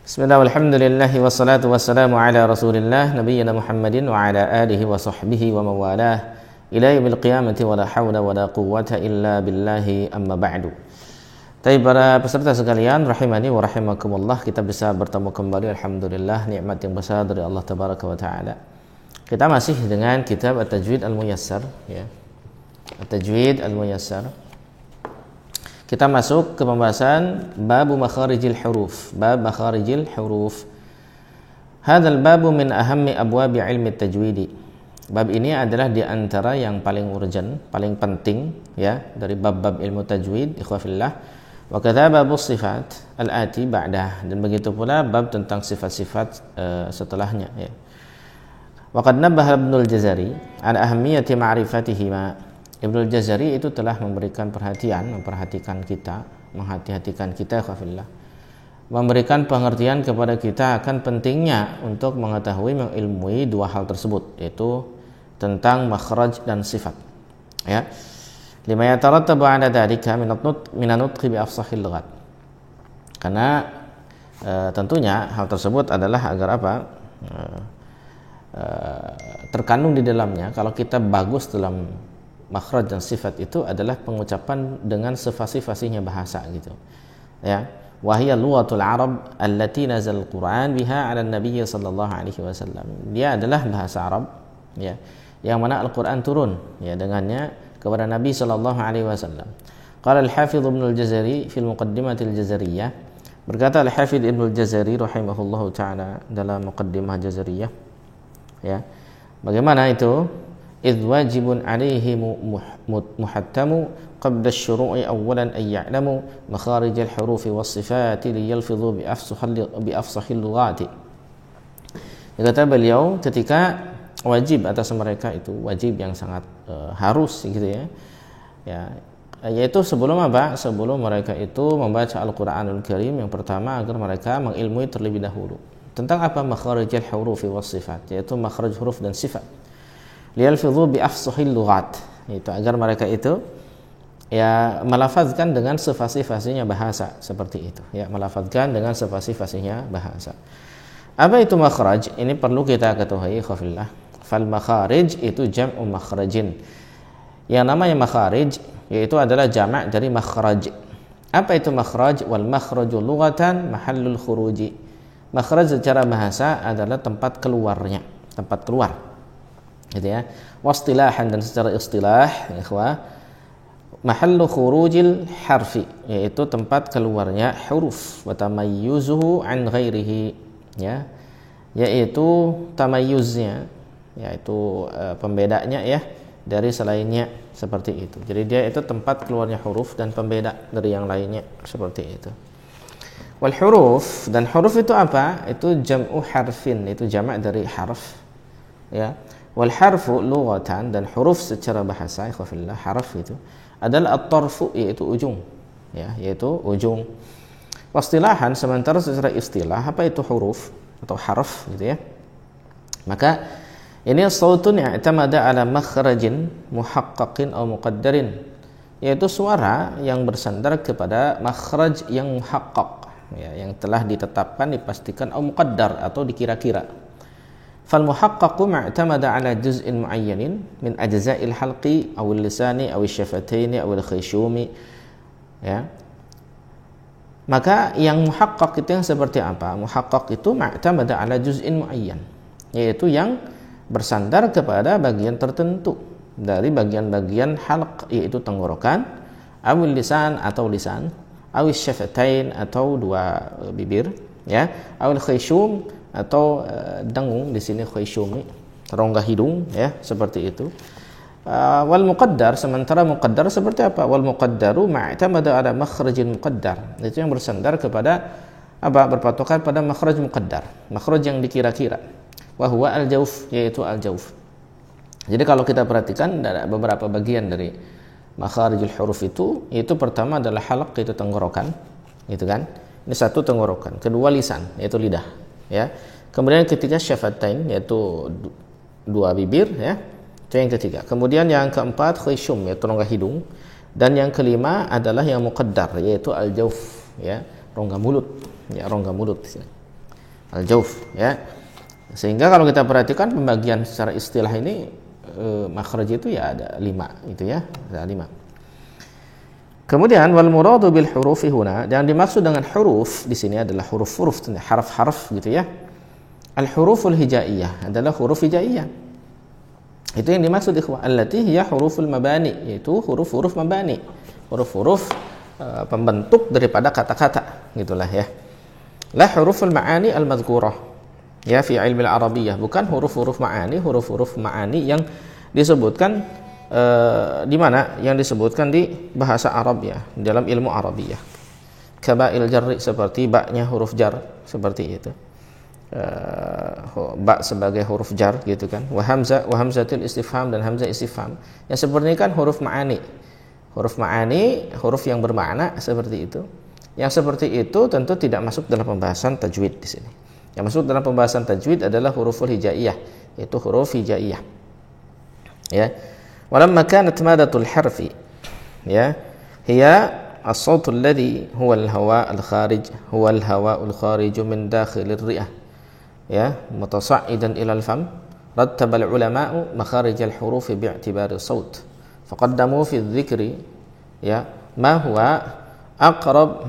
Bismillah, walhamdulillah, wassalatu wassalamu ala rasulillah nabiyyina Muhammadin wa ala alihi wa sahbihi wa mawalah ila yaumil qiyamati wa la hawla wa la quwwata illa billahi amma ba'du. Baik para peserta sekalian, rahimani wa rahimakumullah, kita bisa bertemu kembali, alhamdulillah, nikmat yang besar dari Allah tabaraka wa taala. Kita masih dengan kitab At-Tajwid Al-Muyassar, ya. At-Tajwid Al-Muyassar. Kita masuk ke pembahasan bab makharijil huruf. Bab makharijil huruf. Hadzal babu min ahammi abwabi ilmi tajwidi. Bab ini adalah di antara yang paling urgent, paling penting, ya, dari bab-bab ilmu tajwid, ikhwah fillah. Wa kadza babus sifat al-ati ba'dah, dan begitu pula bab tentang sifat-sifat setelahnya, ya. Wa qad nabbaha Ibnul Jazari an ahammiyati ma'rifatihima. Ibnul Jazari itu telah memperhatikan kita, menghati-hatikan kita, khafillah, memberikan pengertian kepada kita akan pentingnya untuk mengetahui, mengilmui dua hal tersebut, yaitu tentang makhraj dan sifat, ya. Lima yatarattabu 'ala dzalika min an-nutqi bi afsahil lughat. Karena tentunya hal tersebut adalah agar apa? Terkandung di dalamnya, kalau kita bagus dalam makhraj dan sifat itu adalah pengucapan dengan sefasih-fasihnya bahasa, gitu, ya. Wa hiya lughatul arab allati nazal Qur'an biha 'ala an-nabiy sallallahu alaihi wasallam. Dia adalah bahasa Arab, ya, yang mana Al-Qur'an turun, ya, dengannya kepada Nabi sallallahu alaihi wasallam. Qala al-Hafidz Ibnu al-Jazari fi al-Muqaddimatil Jazariyah. Berkata al-Hafidz Ibnu al-Jazari rahimahullahu taala dalam Muqaddimah Jazariyah, ya. Bagaimana itu? إذ واجب عليه محتم قبل الشروع أولا أن يعلموا مخارج الحروف والصفات ليلفظوا بأفصح اللغات. Kata beliau, ketika wajib atas mereka, itu wajib yang sangat harus, gitu, ya, ya, yaitu sebelum apa? Sebelum mereka itu membaca Al-Qur'anul Karim, yang pertama agar mereka mengilmui terlebih dahulu tentang apa? Makharijul huruf was sifat, yaitu makhraj huruf dan sifat. Liyalfidhu bi afsahil lughat, itu agar mereka itu, ya, melafazkan dengan sefasih-fasihnya bahasa, seperti itu, ya, melafazkan dengan sefasih-fasihnya bahasa. Apa itu makhraj? Ini perlu kita ketahui, khafillah. Fal makharij itu jam'u makhrajin. Yang namanya makharij yaitu adalah jamak dari makhraj. Apa itu makhraj? Wal makhraju lughatan mahallul khuruji. Makhraj secara bahasa adalah tempat keluarnya, tempat keluar, gitu, ya. Wastilahan, dan secara istilah, ikhwah, mahallu khurujil harfi, yaitu tempat keluarnya huruf, wa tamayyuzuhu an ghairihi, ya, yaitu tamayyuznya, yaitu pembedanya, ya, dari selainnya, seperti itu. Jadi dia itu tempat keluarnya huruf dan pembeda dari yang lainnya, seperti itu. Wal huruf, dan huruf itu apa? Itu jam'u harfin, itu jamak dari harf, ya. Wal harfu lughatan, dan huruf secara bahasa, ikhwafillah, harf itu adalah at-tarfu, yaitu ujung, ya, yaitu ujung. Wastilahan, sementara secara istilah, apa itu huruf atau harf, gitu, ya. Maka ini sautun i'tamada ala makhrajin muhaqqaqin aw muqaddarin, yaitu suara yang bersandar kepada makhraj yang muhaqqaq, ya, yang telah ditetapkan, dipastikan, atau muqaddar, atau dikira-kira. Fal muhaqqaqu ma'tamada ala juz'in mu'ayyanin min ajza'il halqi aw al-lisani aw asy-syafataini aw al-khayshumi, ya. Maka yang muhaqqaq itu yang seperti apa? Muhaqqaq itu ma'tamada ala juz'in mu'ayyan, yaitu yang bersandar kepada bagian tertentu dari bagian-bagian halq, yaitu tenggorokan, aw al-lisan atau lisan, aw asy-syafatain atau dua bibir, ya, aw al-khayshum atau dengung, di sini khayshumi, rongga hidung, ya, seperti itu. Wal muqaddar, sementara muqaddar seperti apa? Wal muqaddaru ma'tamada ala makhrajin muqaddar, itu yang bersandar kepada apa? Berpatokan pada makhraj muqaddar, makhraj yang dikira-kira. Wa huwa al-jawf, yaitu al-jawf. Jadi kalau kita perhatikan ada beberapa bagian dari makharijul huruf itu pertama adalah halaq, yaitu tenggorokan, gitu kan? Ini satu tenggorokan, kedua lisan, yaitu lidah, ya. Kemudian ketiga syafatain, yaitu dua bibir, ya, itu yang ketiga. Kemudian yang keempat khayshum, yaitu rongga hidung, dan yang kelima adalah yang muqaddar, yaitu al-jawf, ya, rongga mulut, ya, rongga mulut. al-jauf, ya. Sehingga kalau kita perhatikan pembagian secara istilah ini makhraj itu ya ada 5 itu ya, ada 5. Kemudian wal muradu bil hurufi huna, yang dimaksud dengan huruf di sini adalah huruf-huruf, haraf-haraf gitu ya. Al huruful hijaiyah adalah huruf hijaiyah. Itu yang dimaksud ikhwah, allati hiya huruful mabani, yaitu huruf-huruf mabani, huruf-huruf pembentuk daripada kata-kata gitulah ya. La huruful ma'ani al-madhkurah ya fi ilmi al-arabiyyah, bukan huruf-huruf ma'ani, huruf-huruf ma'ani yang disebutkan di mana? Yang disebutkan di bahasa Arab ya, dalam ilmu Arabiyah. Kaba'il jarri, seperti ba-nya huruf jar, seperti itu. Ba sebagai huruf jar gitu kan. Wa hamzatul istifham, dan hamzah istifham. Yang seperti ini kan huruf ma'ani. Huruf ma'ani, huruf yang bermakna, seperti itu. Yang seperti itu tentu tidak masuk dalam pembahasan tajwid di sini. Yang masuk dalam pembahasan tajwid adalah huruful hijaiyah, yaitu huruf hijaiyah. Ya. Walamma kanat madatul harfi ya hiya as-sawt alladhi huwa al-hawa al-kharij, huwa al-hawa al-kharij min dakhil ar-ri'ah ya mutasa'idan ila al-fam, rattaba al-ulama'u makharij al-huruf bi'tibari as-sawt, faqaddamu fi adh-dhikri ya ma huwa aqrab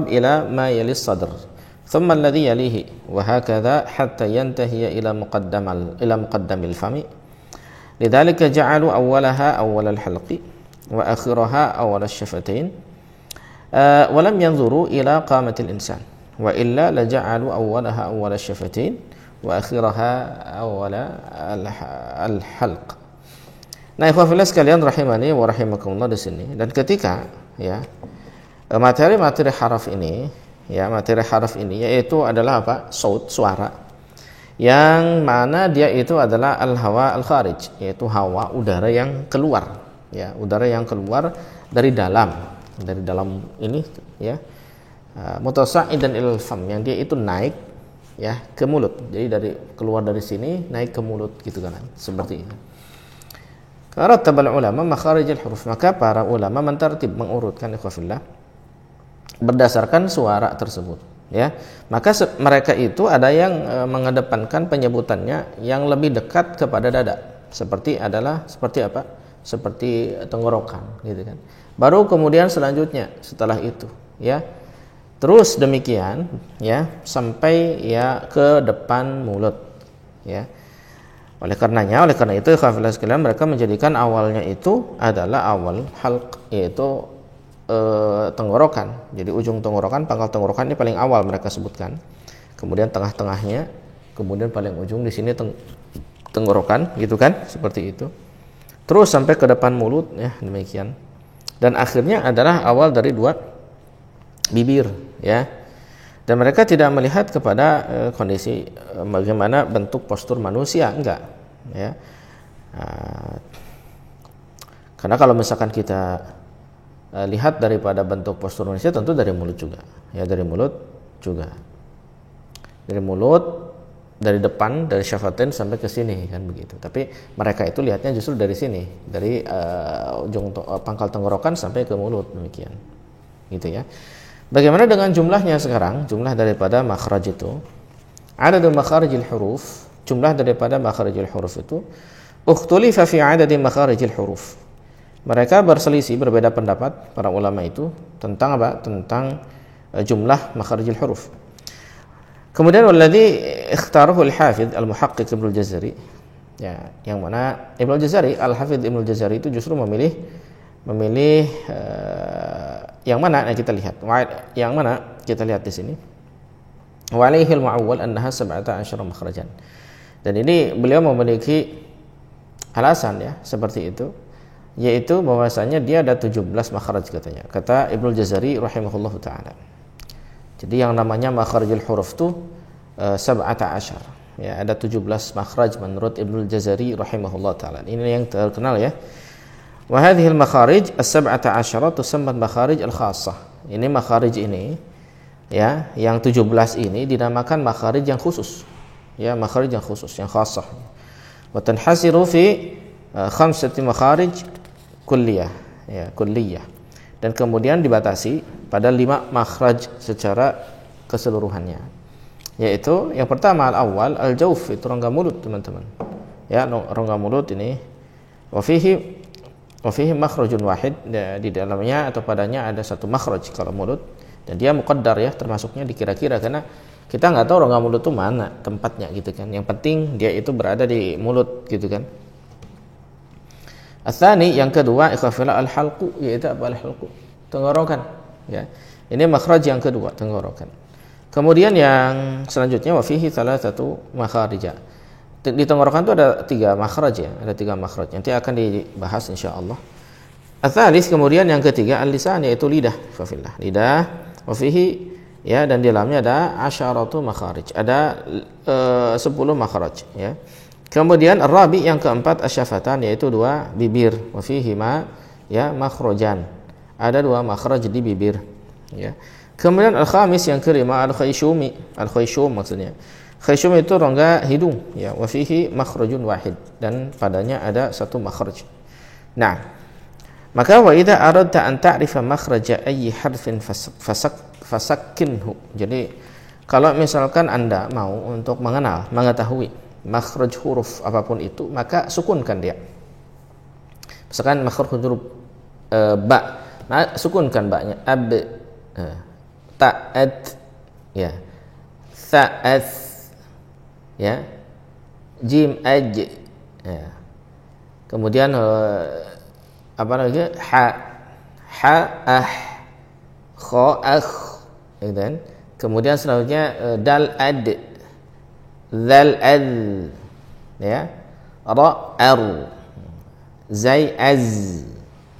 ila ma yali as-sadr thumma alladhi yalihi wa hakadha hatta yantahiya ila muqaddam al-fami. Lidzalika ja'alu awwalaha awwal al-halqi wa akhiraha awwal asy-syafatayn wa lam yanzuru ila qamatil insan wa illa la ja'alu awwalaha awwal asy-syafatayn wa akhiraha awwal al-halq. Nah, ikhwah fillah sekalian rahimani wa rahimakumullah di sini. Dan ketika ya materi-materi haraf ini ya, materi haraf ini yaitu adalah apa? Saut, suara. Yang mana dia itu adalah al-hawa al-kharij, yaitu hawa, udara yang keluar ya, udara yang keluar dari dalam ini ya, mutasa'iddan ilal fam, yang dia itu naik ya ke mulut. Jadi keluar dari sini naik ke mulut gitu kan, seperti itu. Karattabal ulama makharijal huruf, maka para ulama mentertib, mengurutkan ikhwafillah berdasarkan suara tersebut. Ya, maka mereka itu ada yang mengedepankan penyebutannya yang lebih dekat kepada dada, seperti apa? Seperti tenggorokan, gitu kan. Baru kemudian selanjutnya setelah itu, ya, terus demikian, ya, sampai ya ke depan mulut, ya. Oleh karena itu, khafillah sekalian, mereka menjadikan awalnya itu adalah awal halq, yaitu tenggorokan. Jadi ujung tenggorokan, pangkal tenggorokan ini paling awal mereka sebutkan. Kemudian tengah-tengahnya, kemudian paling ujung di sini tenggorokan, gitu kan? Seperti itu. Terus sampai ke depan mulut ya, demikian. Dan akhirnya adalah awal dari 2 bibir, ya. Dan mereka tidak melihat kepada kondisi bagaimana bentuk postur manusia, enggak, ya. Karena kalau misalkan kita lihat daripada bentuk postur manusia, tentu dari mulut juga, ya, dari mulut juga, dari mulut, dari depan, dari syafatain sampai ke sini kan begitu. Tapi mereka itu lihatnya justru dari sini, dari ujung pangkal tenggorokan sampai ke mulut, demikian, gitu ya. Bagaimana dengan jumlahnya sekarang? Jumlah daripada makhraj itu, adad makharijil huruf, jumlah daripada makharijil huruf itu, ukhtulifa fi adad makharijil huruf. Mereka berselisih, berbeda pendapat para ulama itu tentang apa? Tentang jumlah makharijil huruf. Kemudian walladzi ikhtarahu al-Hafidz al-Muhaqqiq Ibnu al-Jazari, ya, yang mana Ibnu al-Jazari, al-Hafidz Ibnu al-Jazari itu justru memilih yang mana? Nah, kita lihat. Yang mana? Kita lihat di sini. Wa alaihi al-mu'awwal annaha 17 makhrajan. Dan ini beliau memiliki alasan ya seperti itu, yaitu bahwasanya dia ada 17 makhraj katanya. Kata Ibnu al-Jazari rahimahullahu taala. Jadi yang namanya makharijul huruf itu 17. Ya, ada 17 makhraj menurut Ibnu al-Jazari rahimahullahu taala. Ini yang terkenal ya. Wa hadhihi al-makharij as-17 tusamma makharij al-khassah. Ini makharij ini ya, yang 17 ini dinamakan makharij yang khusus. Ya, makharij yang khusus, yang khassah. Wa tanhasiru fi 5 makharij kulliyah, ya, kulliyah. Dan kemudian dibatasi pada 5 makhraj secara keseluruhannya. Yaitu yang pertama al-awwal al-jawf, itu rongga mulut teman-teman. Ya, rongga mulut ini wa fihi makhrajun wahid, di dalamnya atau padanya ada satu makhraj kalau mulut, dan dia muqaddar ya, termasuknya dikira-kira karena kita nggak tahu rongga mulut itu mana tempatnya gitu kan. Yang penting dia itu berada di mulut gitu kan. Atsani, yang kedua, ikhafila al-halqu, yaitu apa al-halqu? Tenggorokan ya. Ini makhraj yang kedua, tenggorokan. Kemudian yang selanjutnya wa fihi thalathatu makharija. Di tenggorokan itu ada 3 makhraj ya, ada 3 makhraj. Nanti akan dibahas insyaallah. Ats-tsalis, kemudian yang ketiga al-lisan, yaitu lidah, ikhafillah. Lidah wa fihi ya, dan di dalamnya ada asyaratu makharij, ada 10 makhraj ya. Kemudian ar-rabi, yang keempat asyafatan, yaitu 2 bibir, wa fihi ma ya makhrajan, ada 2 makhraj di bibir ya. Kemudian al-khamis, yang kelima al-khayshumi, al-khayshum maksudnya khayshum itu rongga hidung ya, wa fihi makhrajun wahid, dan padanya ada 1 makhraj. Nah, maka wa idza aradta an ta'rifa makhraja ayyi harfin fasakkinhu. Jadi kalau misalkan Anda mau untuk mengetahui makhraj huruf apapun itu, maka sukunkan dia. Misalkan makhraj huruf ba, nah sukunkan ba-nya, ab, ta'at ya, sa'at ya, jim aj ya. Kemudian apa lagi, ha ah, kha akh gitu kan. Kemudian selanjutnya dal ad, zal al ya, ra ar, zai az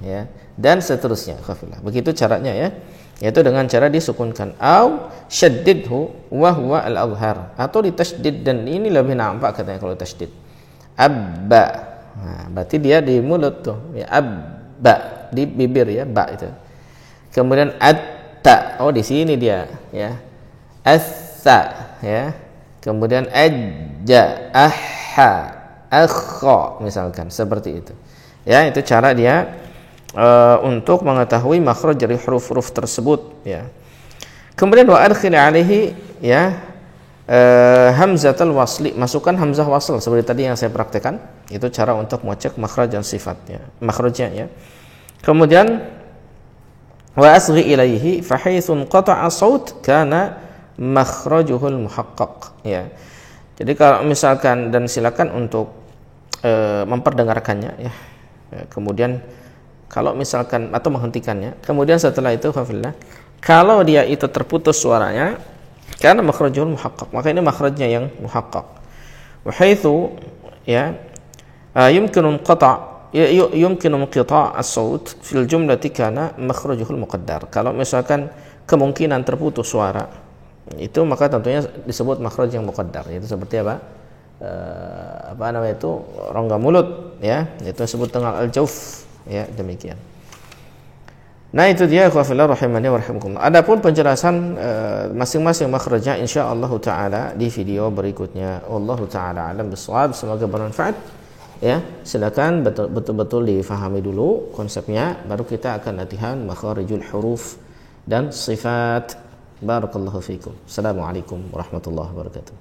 ya, dan seterusnya. Begitu caranya ya, yaitu dengan cara disukunkan. Au syaddidhu wa huwa al-azhar, atau ditasydid, dan ini lebih nampak katanya kalau tasydid. Abba, nah, berarti dia di mulut tuh ya, abba di bibir ya, ba itu. Kemudian atta, oh di sini dia ya, assa ya. Kemudian ajja, aha, akha misalkan, seperti itu ya. Itu cara dia untuk mengetahui makhraj dari huruf-huruf tersebut ya. Kemudian wa adkhil alaihi ya hamzatul wasli, masukkan hamzah wasl seperti tadi yang saya praktekkan. Itu cara untuk mengecek makhraj dan sifatnya, makhrajnya ya. Kemudian wa asghi ilaihi fa haitsun qata'a saut kana makhrajuhul muhaqqaq ya. Jadi kalau misalkan, dan silakan untuk memperdengarkannya ya. Kemudian kalau misalkan, atau menghentikannya. Kemudian setelah itu hafillah, kalau dia itu terputus suaranya karena makhrajul muhaqqaq, maka ini makhrajnya yang muhaqqaq. Wa haitsu ya yumkinu inqita' as-saut fil jumlati kana makhrajuhul muqaddar. Kalau misalkan kemungkinan terputus suara itu, maka tentunya disebut makhraj yang muqaddar. Itu seperti apa? Apa namanya itu, rongga mulut ya, itu disebut dengan al-jawf ya, demikian. Nah itu dia ikhwafillah rahimani wa rahimakumullah. Adapun penjelasan masing-masing makhrajnya insyaallah taala di video berikutnya. Wallahu taala alam bisawab. Semoga bermanfaat ya. Silakan betul-betul difahami dulu konsepnya, baru kita akan latihan makharijul huruf dan sifat. Barakallahu fikum. Assalamualaikum warahmatullahi wabarakatuh.